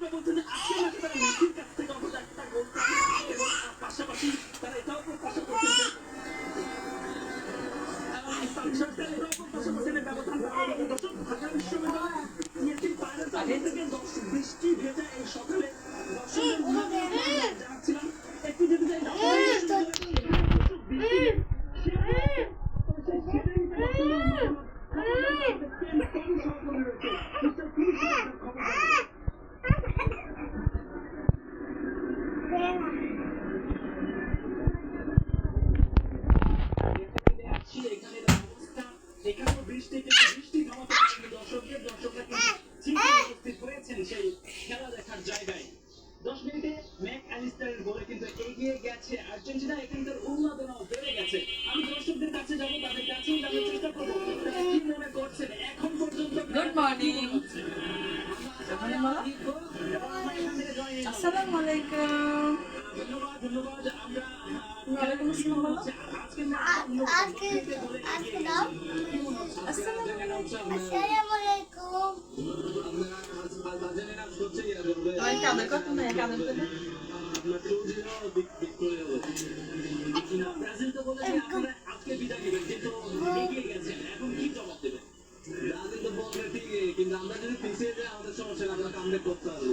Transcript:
দর্শকরা বলছেন যে আজকে ম্যাচে তারা মেসির কাছ থেকে অন্তত একটা গোল চান এবং পাশাপাশি তারা এটাও প্রত্যাশা করছেন যে সরকার এটাও প্রত্যাশা করছেন যে ব্যবধান বাড়ানো। দর্শক ঢাকা বিশ্ববিদ্যালয় মেসির বাইরের প্রান্ত থেকে বৃষ্টি ভেজা এই সকালে দর্শকদের জানাচ্ছিলাম একটু যদি যাই ঢাকা বিশ্ববিদ্যালয় এখানেও বৃষ্টি কিন্তু বৃষ্টি থামাতে পারেনি দর্শকদের। দর্শকরা কিন্তু ঠিকই উপস্থিত হয়েছেন সেই খেলা দেখার জায়গায়। 10 মিনিটে ম্যাক অ্যালিস্টারের গোলে কিন্তু এগিয়ে গেছে আর্জেন্টিনা। এখানকার উন্মাদনাও বেড়ে গেছে। আমি দর্শকদের কাছে যাব, তাদের কাছেই জানার চেষ্টা করবো তারা কি মনে করছেন এখন পর্যন্ত। গুড মর্নিং, আসসালামু আলাইকুম। ধন্যবাদ ধন্যবাদ। আমরা ওয়ালাইকুম আসসালাম বলো। আজকে দাও আসসালামু আলাইকুম। ওই কাদের কথা না কাদের কথা ব্রাজিল তো বলেছে আপনারা আজকে বিদায় নেবেন, কিন্তু এগিয়ে গেছেন, এখন কি জবাব দেবেন? ব্রাজিল তো বলবে ঠিকই, কিন্তু আমরা যদি পিছিয়ে যাই আমাদের সমস্যা, আমরা কামব্যাক করতে পারবো।